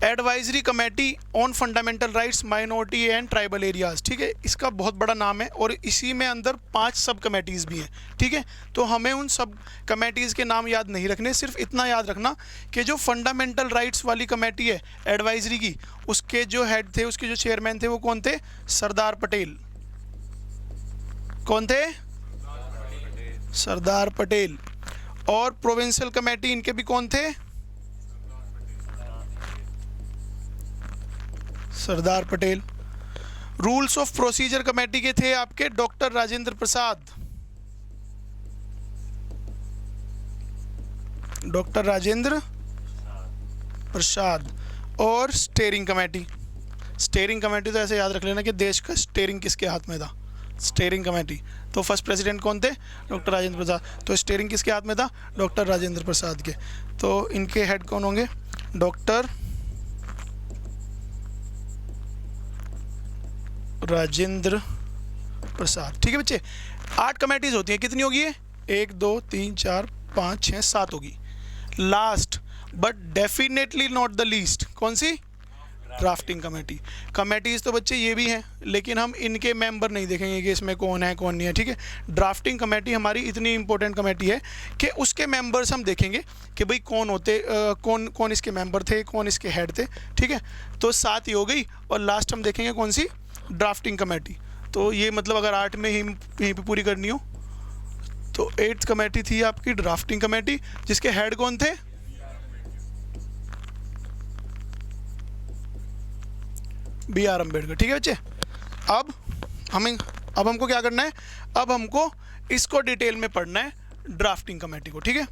Speaker 1: Advisory committee on fundamental rights minority and tribal areas, ठीक है, इसका बहुत बड़ा नाम है और इसी में अंदर 5 सब कमेटीज़ भी हैं, ठीक है। तो हमें उन सब कमेटीज़ के नाम याद नहीं रखने, सिर्फ इतना याद रखना कि जो फंडामेंटल राइट्स वाली कमेटी है एडवाइजरी की, उसके जो हेड थे, उसके जो चेयरमैन थे वो कौन थे, सरदार पटेल। कौन थे, सरदार पटेल। और प्रोविंशियल कमेटी, इनके भी कौन थे, Sardar Patel. Rules of procedure committee के थे आपके डॉक्टर राजेंद्र प्रसाद, डॉक्टर राजेंद्र प्रसाद। और स्टीयरिंग कमेटी, स्टीयरिंग कमेटी तो ऐसे याद रख लेना कि देश का स्टीयरिंग किसके हाथ में था, स्टीयरिंग कमेटी। तो फर्स्ट प्रेसिडेंट कौन थे, डॉक्टर राजेंद्र प्रसाद। तो स्टीयरिंग किसके हाथ में था, डॉक्टर राजेंद्र प्रसाद के। तो इनके हेड कौन होंगे, डॉक्टर राजेंद्र प्रसाद, ठीक है बच्चे। 8 कमेटीज होती हैं, कितनी होगी ये, 1 2 3 4 5 6 7 होगी। Last but definitely not the least, कौन सी, ड्राफ्टिंग कमेटी। कमेटीज तो बच्चे ये भी हैं, लेकिन हम इनके मेंबर नहीं देखेंगे कि इसमें कौन है कौन नहीं है, ठीक है। ड्राफ्टिंग कमेटी हमारी इतनी इंपॉर्टेंट कमेटी है कि उसके मेंबर्स हम देखेंगे कि भाई कौन होते, कौन कौन इसके मेंबर थे, कौन इसके हेड थे, ठीक है। तो 7 ही हो गई और लास्ट हम देखेंगे कौन सी, ड्राफ्टिंग कमेटी। तो ये मतलब अगर 8 में ही यहीं पे पूरी करनी हो तो 8th कमेटी थी आपकी ड्राफ्टिंग कमेटी, जिसके हेड कौन थे, B.R. अम्बेडकर, ठीक है बच्चे। अब हमको क्या करना है, अब हमको इसको डिटेल में पढ़ना है, ड्राफ्टिंग कमेटी को, ठीक है।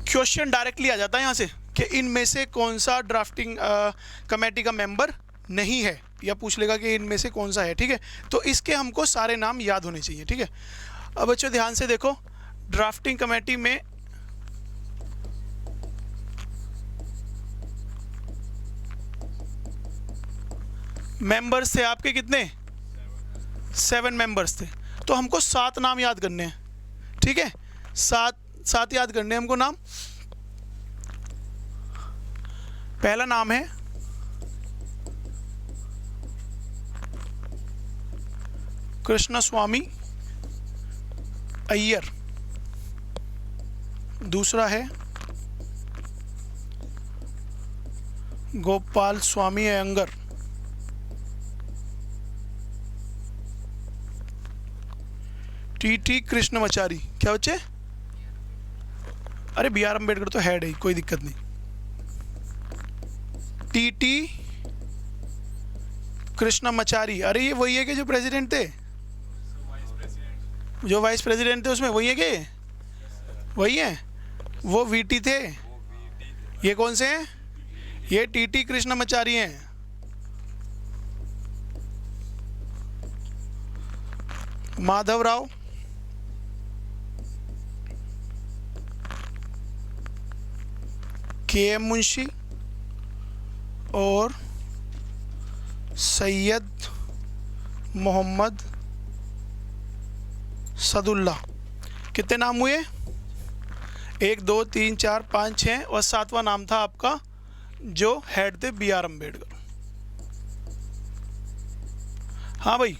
Speaker 1: क्वेश्चन डायरेक्टली आ जाता है यहाँ से कि इनमें से कौन सा ड्राफ्टिंग कमेटी का मेंबर नहीं है, या पूछ लेगा कि इनमें से कौन सा है, ठीक है। तो इसके हमको सारे नाम याद होने चाहिए, ठीक है। अब बच्चों ध्यान से देखो, ड्राफ्टिंग कमेटी में मेंबर्स थे आपके कितने, 7 मेंबर्स थे। तो हमको 7 नाम याद करने हैं, ठीक है, 7 याद करने हैं हमको नाम। पहला नाम है कृष्ण स्वामी अय्यर, दूसरा है गोपाल स्वामी अयंगर, टी कृष्णमाचारी। क्या बच्चे, अरे B.R. अम्बेडकर तो हेड है, कोई दिक्कत नहीं। टी कृष्णमाचारी, अरे ये वही है कि जो प्रेसिडेंट थे, जो वाइस प्रेसिडेंट थे उसमें वही है कि वही है, वो VT थे। ये कौन से हैं, ये टी कृष्णमाचारी हैं। माधवराव KM मुंशी और सैयद मोहम्मद सदुल्ला। कितने नाम हुए, 1 2 3 4 5 6 और 7वां नाम था आपका जो हेड थे B.R. अम्बेडकर। हाँ भाई,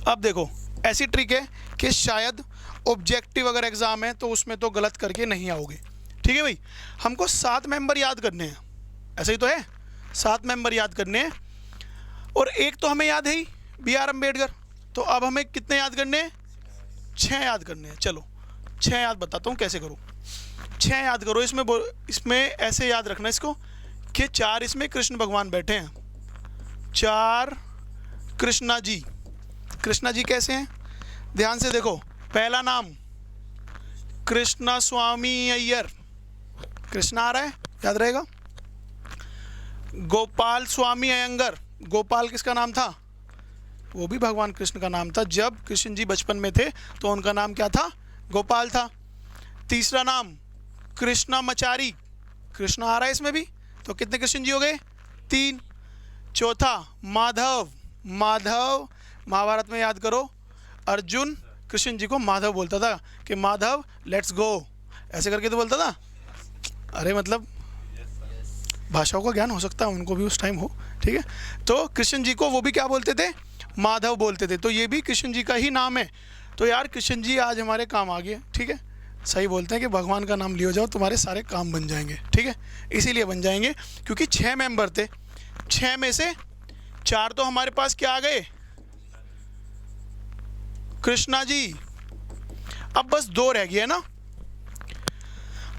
Speaker 1: अब देखो ऐसी ट्रिक है कि शायद ऑब्जेक्टिव अगर एग्जाम है तो उसमें तो गलत करके नहीं आओगे, ठीक है भाई। हमको 7 मेंबर याद करने हैं, ऐसा ही तो है, 7 मेंबर याद करने हैं और एक तो हमें याद है ही B.R. अम्बेडकर। तो अब हमें कितने याद करने हैं, 6 याद करने हैं। चलो 6 याद बताता हूँ कैसे करो। 6 याद करो, इसमें ऐसे याद रखना इसको कि 4 इसमें कृष्ण भगवान बैठे हैं, 4 कृष्णा जी। कृष्णा जी कैसे हैं, ध्यान से देखो, पहला नाम कृष्णा स्वामी अय्यर, कृष्णा आ रहा है, याद रहेगा। गोपाल स्वामी अयंगर, गोपाल किसका नाम था, वो भी भगवान कृष्ण का नाम था। जब कृष्ण जी बचपन में थे तो उनका नाम क्या था, गोपाल था। तीसरा नाम कृष्णामचारी, कृष्ण आ रहा है इसमें भी, तो कितने कृष्ण जी हो गए? 3। चौथा माधव, माधव महाभारत में याद करो अर्जुन कृष्ण जी को माधव बोलता था कि माधव लेट्स गो, ऐसे करके तो बोलता था। अरे मतलब भाषाओं का ज्ञान हो सकता है उनको भी उस टाइम हो, ठीक है। तो कृष्ण जी को वो भी क्या बोलते थे? माधव बोलते थे। तो ये भी कृष्ण जी का ही नाम है। तो यार कृष्ण जी आज हमारे काम आ गए, ठीक है। सही बोलते हैं कि भगवान का नाम लियो जाओ तुम्हारे सारे काम बन जाएंगे, ठीक है। इसीलिए बन जाएंगे क्योंकि 6 मेंबर थे, 6 में से 4 तो हमारे पास क्या आ गए? कृष्णा जी। अब बस 2 रह गए ना।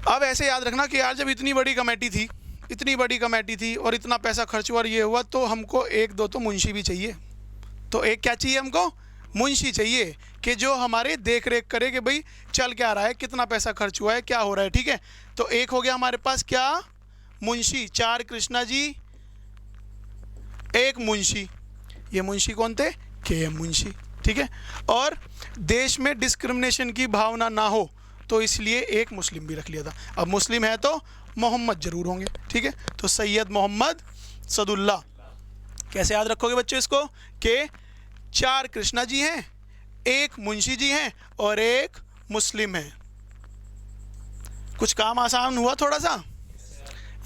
Speaker 1: अब ऐसे याद रखना कि यार जब इतनी बड़ी कमेटी थी, इतनी बड़ी कमेटी थी और इतना पैसा खर्च हुआ और ये हुआ, तो हमको 1-2 तो मुंशी भी चाहिए। तो एक क्या चाहिए हमको? मुंशी चाहिए कि जो हमारे देख रेख करे कि भाई चल क्या रहा है, कितना पैसा खर्च हुआ है, क्या हो रहा है, ठीक है। तो एक हो गया हमारे पास क्या? मुंशी। 4 कृष्णा जी, 1 मुंशी। ये मुंशी कौन थे? KM मुंशी, ठीक है। और देश में डिस्क्रिमिनेशन की भावना ना हो तो इसलिए एक मुस्लिम भी रख लिया था। अब मुस्लिम है तो मोहम्मद जरूर होंगे, ठीक है। तो सैयद मोहम्मद सदुल्ला। कैसे याद रखोगे बच्चों इसको? कि 4 कृष्णा जी हैं, 1 मुंशी जी हैं और 1 मुस्लिम है। कुछ काम आसान हुआ थोड़ा सा,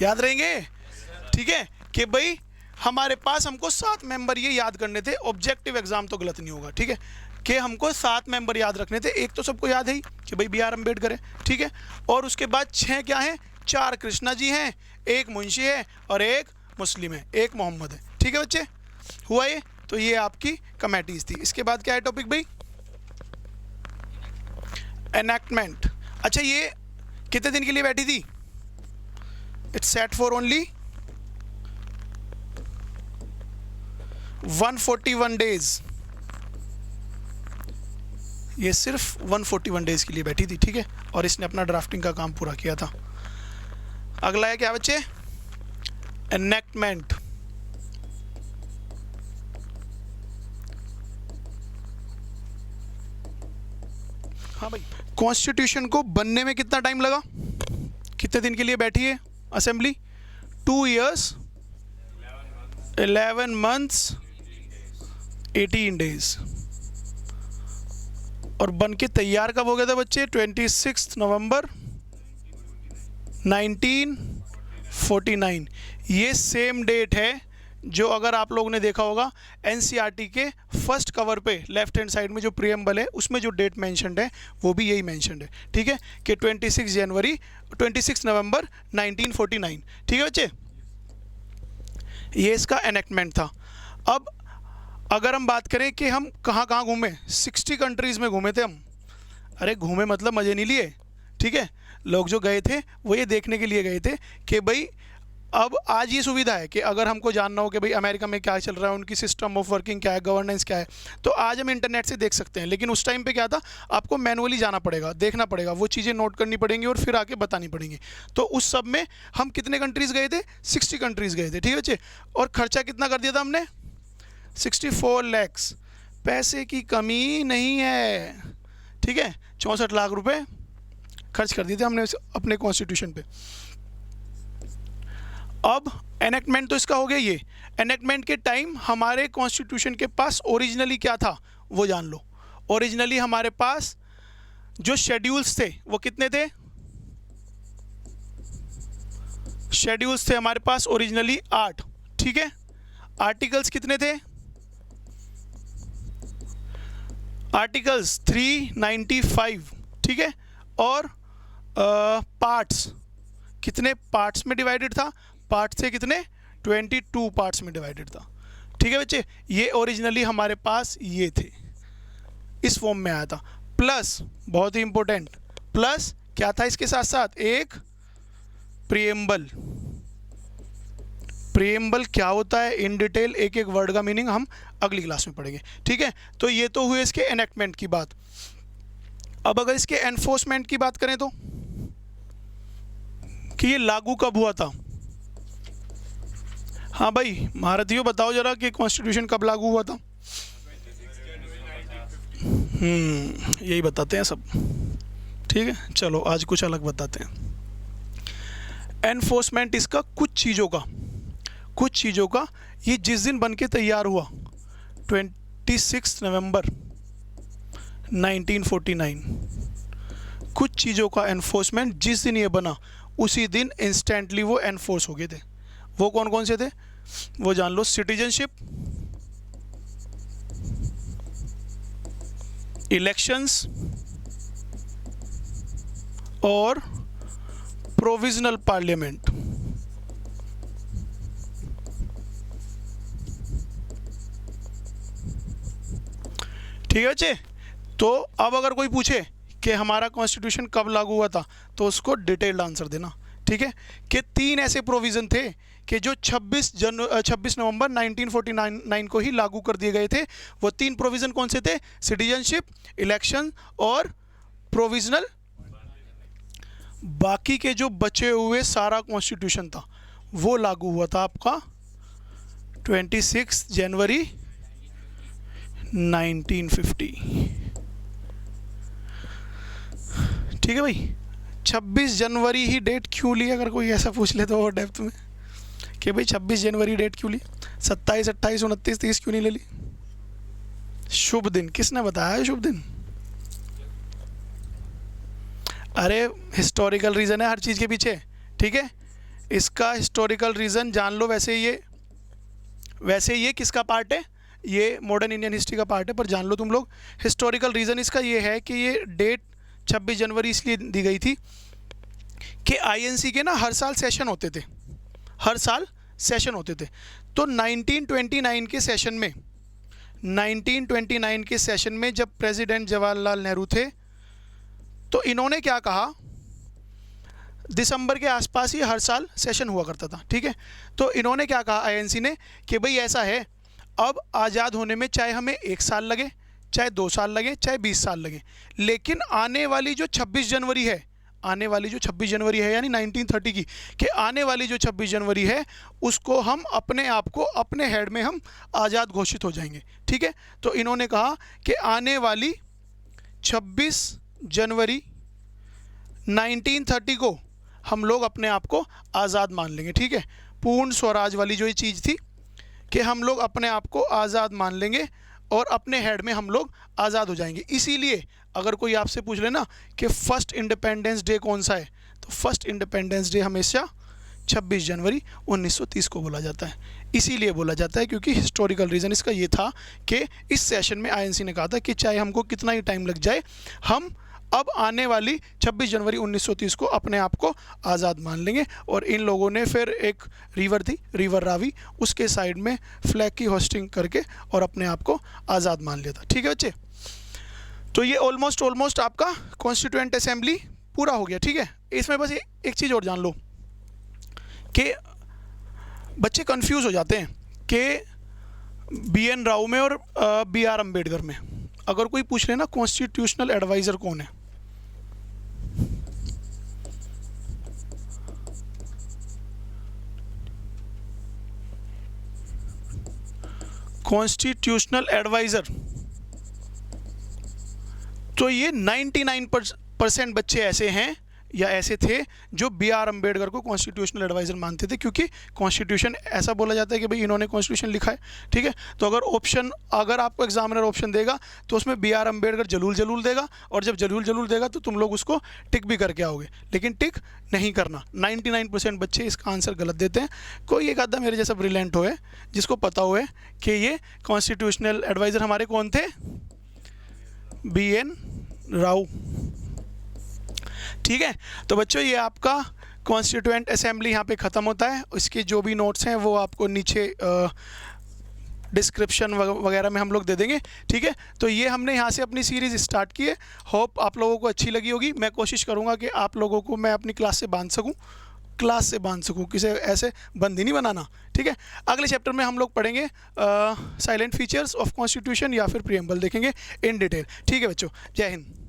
Speaker 1: याद रहेंगे, ठीक है। कि भाई हमारे पास हमको 7 मेंबर ये याद करने थे। ऑब्जेक्टिव एग्जाम तो गलत नहीं होगा, ठीक है। कि हमको 7 मेंबर याद रखने थे। एक तो सबको याद है ही कि भाई BR अम्बेडकर है, ठीक है। और उसके बाद 6 क्या हैं? 4 कृष्णा जी हैं, 1 मुंशी है और 1 मुस्लिम है, 1 मोहम्मद है, ठीक है बच्चे। हुआ ये? तो ये आपकी कमेटीज थी। इसके बाद क्या है टॉपिक भाई? एनेक्टमेंट। अच्छा ये कितने दिन के लिए बैठी थी? It's set for only 141 days. ये सिर्फ 141 डेज के लिए बैठी थी, ठीक है। और इसने अपना ड्राफ्टिंग का काम पूरा किया था। अगला है क्या बच्चे? एनेक्टमेंट। हाँ भाई, कॉन्स्टिट्यूशन को बनने में कितना टाइम लगा? कितने दिन के लिए बैठी है असेंबली? 2 years 11 months 18 days। और बन के तैयार कब हो गया था बच्चे? 26 नवंबर 1949। ये सेम डेट है जो अगर आप लोगों ने देखा होगा NCERT के फर्स्ट कवर पे लेफ्ट हैंड साइड में जो प्रीएम्बल है उसमें जो डेट मेंशन्ड है वो भी यही मेंशन्ड है, ठीक है। कि 26 नवंबर 1949, ठीक है बच्चे। ये इसका एनेक्टमेंट था। अब अगर हम बात करें कि हम कहाँ कहाँ घूमे, 60 कंट्रीज़ में घूमे थे हम। अरे घूमे मतलब मज़े नहीं लिए, ठीक है। लोग जो गए थे वो ये देखने के लिए गए थे कि भाई अब आज ये सुविधा है कि अगर हमको जानना हो कि भाई अमेरिका में क्या चल रहा है, उनकी सिस्टम ऑफ वर्किंग क्या है, गवर्नेंस क्या है, तो आज हम इंटरनेट से देख सकते हैं। लेकिन उस टाइम पे क्या था, आपको मैनुअली जाना पड़ेगा, देखना पड़ेगा, वो चीज़ें नोट करनी पड़ेंगी और फिर आके बतानी पड़ेंगी। तो उस सब में हम कितने कंट्रीज़ गए थे? 60 कंट्रीज़ गए थे, ठीक है बच्चे। और ख़र्चा कितना कर दिया था हमने? 64 लाख। पैसे की कमी नहीं है, ठीक है। 64 लाख रुपए खर्च कर दिए थे हमने अपने कॉन्स्टिट्यूशन पे। अब एनेक्टमेंट तो इसका हो गया। ये एनेक्टमेंट के टाइम हमारे कॉन्स्टिट्यूशन के पास ओरिजिनली क्या था वो जान लो। ओरिजिनली हमारे पास जो शेड्यूल्स थे वो कितने थे? शेड्यूल्स थे हमारे पास ओरिजिनली 8, ठीक है। आर्टिकल्स कितने थे? आर्टिकल्स 395, ठीक है। और पार्ट्स कितने पार्ट्स में डिवाइडेड था? पार्ट्स थे कितने? 22 पार्ट्स में डिवाइडेड था, ठीक है बच्चे। ये ओरिजिनली हमारे पास ये थे, इस फॉर्म में आया था। प्लस बहुत ही इंपॉर्टेंट, प्लस क्या था इसके साथ साथ? एक प्रीएम्बल। प्रीएम्बल क्या होता है इन डिटेल, एक एक वर्ड का मीनिंग हम अगली क्लास में पढ़ेंगे, ठीक है। तो ये तो हुए इसके एनेक्टमेंट की बात। अब अगर इसके एनफोर्समेंट की बात करें तो कि ये लागू कब हुआ था? हाँ भाई महारथियों बताओ जरा कि कॉन्स्टिट्यूशन कब लागू हुआ था? यही बताते हैं सब, ठीक है। चलो आज कुछ अलग बताते हैं। एनफोर्समेंट इसका कुछ चीज़ों का ये जिस दिन बन के तैयार हुआ 26 नवंबर 1949, कुछ चीज़ों का एनफोर्समेंट जिस दिन ये बना उसी दिन इंस्टेंटली वो एनफोर्स हो गए थे। वो कौन कौन से थे वो जान लो। सिटीजनशिप, इलेक्शंस और प्रोविजनल पार्लियामेंट। ठीक है बच्चे। तो अब अगर कोई पूछे कि हमारा कॉन्स्टिट्यूशन कब लागू हुआ था तो उसको डिटेल्ड आंसर देना। ठीक है कि 3 ऐसे प्रोविज़न थे कि जो 26 नवंबर 1949 को ही लागू कर दिए गए थे। वो 3 प्रोविज़न कौन से थे? सिटीजनशिप, इलेक्शन और प्रोविजनल। बाकी के जो बचे हुए सारा कॉन्स्टिट्यूशन था वो लागू हुआ था आपका 26 जनवरी 1950। ठीक है भाई। 26 जनवरी ही डेट क्यों ली? अगर कोई ऐसा पूछ ले तो डेप्थ में कि भाई 26 जनवरी डेट क्यों ली, 27, 28, 29, 30 क्यों नहीं ले ली? शुभ दिन किसने बताया है? शुभ दिन, अरे हिस्टोरिकल रीज़न है हर चीज़ के पीछे। ठीक है, इसका हिस्टोरिकल रीज़न जान लो। वैसे ये किसका पार्ट है? ये मॉडर्न इंडियन हिस्ट्री का पार्ट है, पर जान लो तुम लोग हिस्टोरिकल रीज़न इसका ये है कि ये डेट 26 जनवरी इसलिए दी गई थी कि आईएनसी के ना हर साल सेशन होते थे, तो 1929 के सेशन में जब प्रेसिडेंट जवाहरलाल नेहरू थे तो इन्होंने क्या कहा, दिसंबर के आसपास ही हर साल सेशन हुआ करता था। ठीक है, तो इन्होंने क्या कहा आईएनसी ने कि भाई ऐसा है, अब आज़ाद होने में चाहे हमें 1 साल लगे, चाहे 2 साल लगे, चाहे 20 साल लगे, लेकिन आने वाली जो 26 जनवरी है यानी 1930 की, कि आने वाली जो 26 जनवरी है उसको हम अपने आप को अपने हेड में हम आज़ाद घोषित हो जाएंगे। ठीक है, तो इन्होंने कहा कि आने वाली 26 जनवरी 1930 को हम लोग अपने आप को आज़ाद मान लेंगे। ठीक है, पूर्ण स्वराज वाली जो ये चीज़ थी कि हम लोग अपने आप को आज़ाद मान लेंगे और अपने हेड में हम लोग आज़ाद हो जाएंगे। इसीलिए अगर कोई आपसे पूछ लेना कि फ़र्स्ट इंडिपेंडेंस डे कौन सा है, तो फर्स्ट इंडिपेंडेंस डे हमेशा 26 जनवरी 1930 को बोला जाता है। इसीलिए बोला जाता है क्योंकि हिस्टोरिकल रीज़न इसका ये था कि इस सेशन में आईएनसी ने कहा था कि चाहे हमको कितना ही टाइम लग जाए, हम अब आने वाली 26 जनवरी 1930 को अपने आप को आज़ाद मान लेंगे। और इन लोगों ने फिर एक रिवर थी, रिवर रावी, उसके साइड में फ्लैग की होस्टिंग करके और अपने आप को आज़ाद मान लिया था। ठीक है बच्चे, तो ये ऑलमोस्ट आपका कॉन्स्टिट्यूएंट असेंबली पूरा हो गया। ठीक है, इसमें बस एक चीज़ और जान लो कि बच्चे कंफ्यूज हो जाते हैं कि BN राव में और BR अम्बेडकर में अगर कोई पूछ लेना कॉन्स्टिट्यूशनल एडवाइज़र कौन है, कॉन्स्टिट्यूशनल एडवाइज़र, तो ये 99% बच्चे ऐसे हैं या ऐसे थे जो BR अम्बेडकर को कॉन्स्टिट्यूशनल एडवाइज़र मानते थे, क्योंकि कॉन्स्टिट्यूशन ऐसा बोला जाता है कि भाई इन्होंने कॉन्स्टिट्यूशन लिखा है। ठीक है, तो अगर आपको एग्जामिनर ऑप्शन देगा तो उसमें BR अम्बेडकर जरूर देगा, और जब जरूर देगा तो तुम लोग उसको टिक भी करके आओगे, लेकिन टिक नहीं करना। 99% बच्चे इसका आंसर गलत देते हैं। कोई एक आधा मेरे जैसा ब्रिलियंट हो जिसको पता हो कि ये कॉन्स्टिट्यूशनल एडवाइज़र हमारे कौन थे, BN राव। ठीक है, तो बच्चों ये आपका कॉन्स्टिट्यूएंट असेंबली यहाँ पे ख़त्म होता है। इसके जो भी नोट्स हैं वो आपको नीचे डिस्क्रिप्शन वगैरह में हम लोग दे देंगे। ठीक है, तो ये हमने यहाँ से अपनी सीरीज़ स्टार्ट की है। होप आप लोगों को अच्छी लगी होगी। मैं कोशिश करूँगा कि आप लोगों को मैं अपनी क्लास से बांध सकूँ, किसे ऐसे बंद ही नहीं बनाना। ठीक है, अगले चैप्टर में हम लोग पढ़ेंगे साइलेंट फीचर्स ऑफ कॉन्स्टिट्यूशन या फिर प्रीएम्बल देखेंगे इन डिटेल। ठीक है बच्चों, जय हिंद।